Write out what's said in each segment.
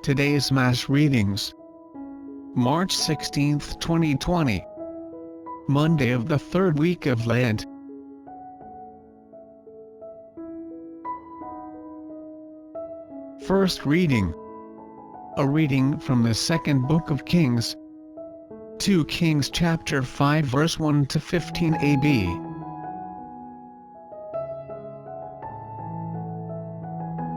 Today's Mass readings. March 16, 2020. Monday of the third week of Lent. First reading. A reading from the second book of Kings. 2 Kings chapter 5 verse 1 to 15 AB.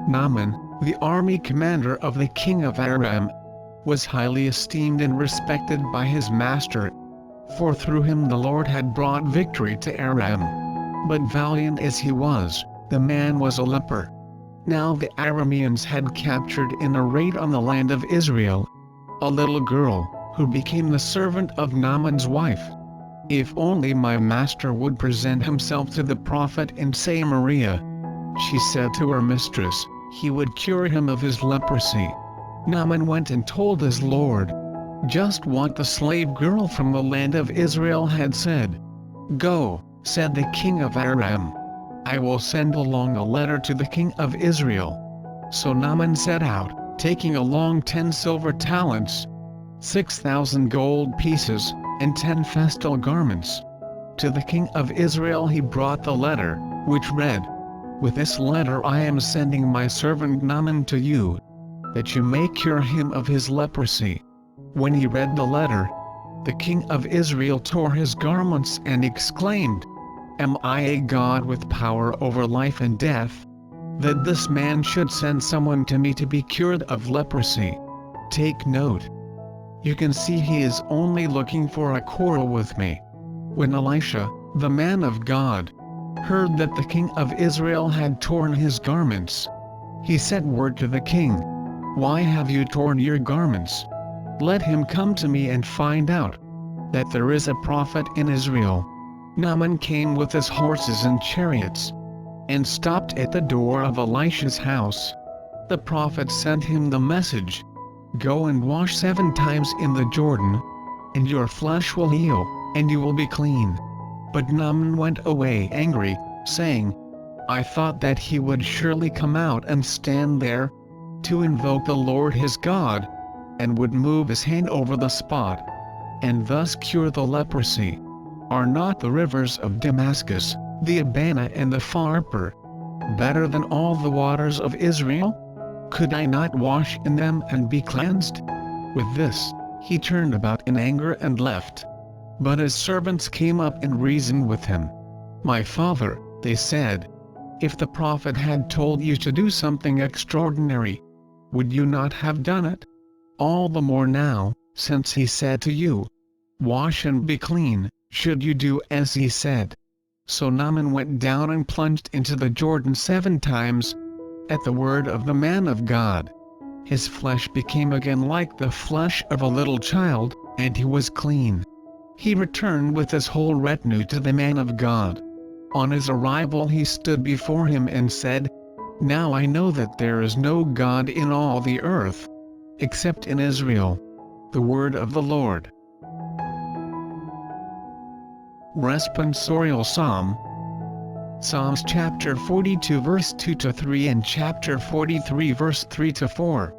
Naaman, the army commander of the king of Aram, was highly esteemed and respected by his master, for through him the Lord had brought victory to Aram. But valiant as he was, the man was a leper. Now the Arameans had captured in a raid on the land of Israel a little girl, who became the servant of Naaman's wife. "If only my master would present himself to the prophet in Samaria," she said to her mistress, "he would cure him of his leprosy." Naaman went and told his lord just what the slave girl from the land of Israel had said. "Go," said the king of Aram. "I will send along a letter to the king of Israel." So Naaman set out, taking along 10 silver talents, 6,000 gold pieces, and 10 festal garments. To the king of Israel he brought the letter, which read, "With this letter I am sending my servant Naaman to you, that you may cure him of his leprosy." When he read the letter, the king of Israel tore his garments and exclaimed, "Am I a God with power over life and death, that this man should send someone to me to be cured of leprosy?" Take note. You can see he is only looking for a quarrel with me. When Elisha, the man of God, heard that the king of Israel had torn his garments, he sent word to the king, "Why have you torn your garments? Let him come to me and find out that there is a prophet in Israel." Naaman came with his horses and chariots, and stopped at the door of Elisha's house. The prophet sent him the message, "Go and wash 7 times in the Jordan, and your flesh will heal, and you will be clean." But Naaman went away angry, saying, "I thought that he would surely come out and stand there, to invoke the Lord his God, and would move his hand over the spot, and thus cure the leprosy. Are not the rivers of Damascus, the Abana and the Pharpar, better than all the waters of Israel? Could I not wash in them and be cleansed?" With this, he turned about in anger and left. But his servants came up and reasoned with him. "My father," they said, "if the prophet had told you to do something extraordinary, would you not have done it? All the more now, since he said to you, 'Wash and be clean,' should you do as he said." So Naaman went down and plunged into the Jordan 7 times. At the word of the man of God, his flesh became again like the flesh of a little child, and he was clean. He returned with his whole retinue to the man of God. On his arrival he stood before him and said, "Now I know that there is no God in all the earth, except in Israel." The word of the Lord. Responsorial Psalm. Psalms chapter 42 verse 2 to 3 and chapter 43 verse 3 to 4.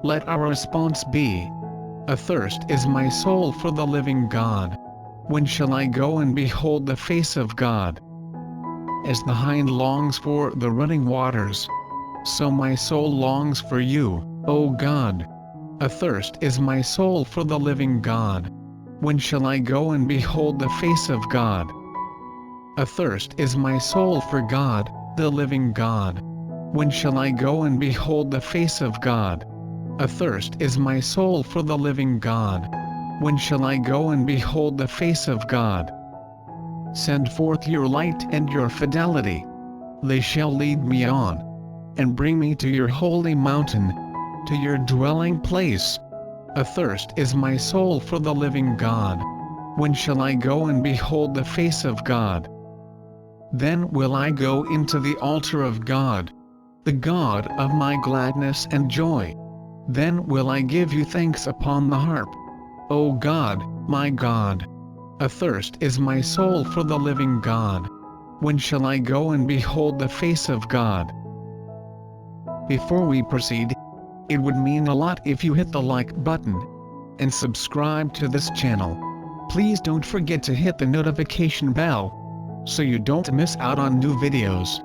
Let our response be, "Athirst is my soul for the living God. When shall I go and behold the face of God? As the hind longs for the running waters, so my soul longs for you, O God. Athirst is my soul for the living God. When shall I go and behold the face of God? Athirst is my soul for God, the living God. When shall I go and behold the face of God? Athirst is my soul for the living God. When shall I go and behold the face of God? Send forth your light and your fidelity. They shall lead me on, and bring me to your holy mountain, to your dwelling place. Athirst is my soul for the living God. When shall I go and behold the face of God? Then will I go into the altar of God, the God of my gladness and joy. Then will I give you thanks upon the harp, O God, my God. Athirst is my soul for the living God. When shall I go and behold the face of God? Before we proceed, it would mean a lot if you hit the like button and subscribe to this channel. Please don't forget to hit the notification bell so you don't miss out on new videos.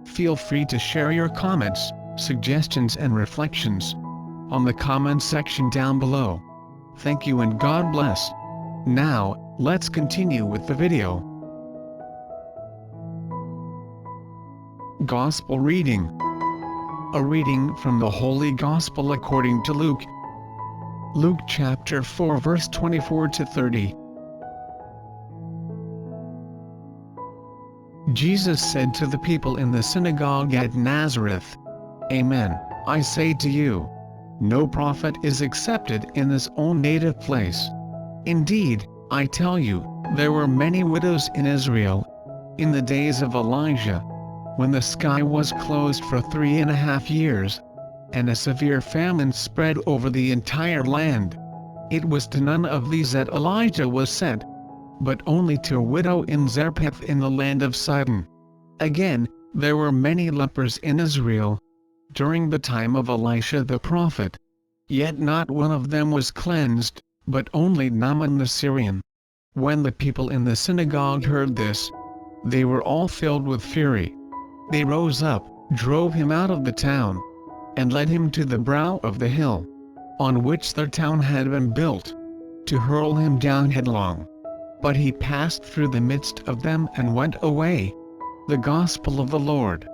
Feel free to share your comments, suggestions and reflections on the comment section down below. Thank you and God bless. Now, let's continue with the video. Gospel reading. A reading from the Holy Gospel according to Luke. Luke chapter 4 verse 24 to 30. Jesus said to the people in the synagogue at Nazareth, "Amen, I say to you, no prophet is accepted in his own native place. Indeed, I tell you, there were many widows in Israel in the days of Elijah, when the sky was closed for 3.5 years, and a severe famine spread over the entire land. It was to none of these that Elijah was sent, but only to a widow in Zarephath in the land of Sidon. Again, there were many lepers in Israel during the time of Elisha the prophet. Yet not one of them was cleansed, but only Naaman the Syrian." When the people in the synagogue heard this, they were all filled with fury. They rose up, drove him out of the town, and led him to the brow of the hill on which their town had been built, to hurl him down headlong. But he passed through the midst of them and went away. The Gospel of the Lord.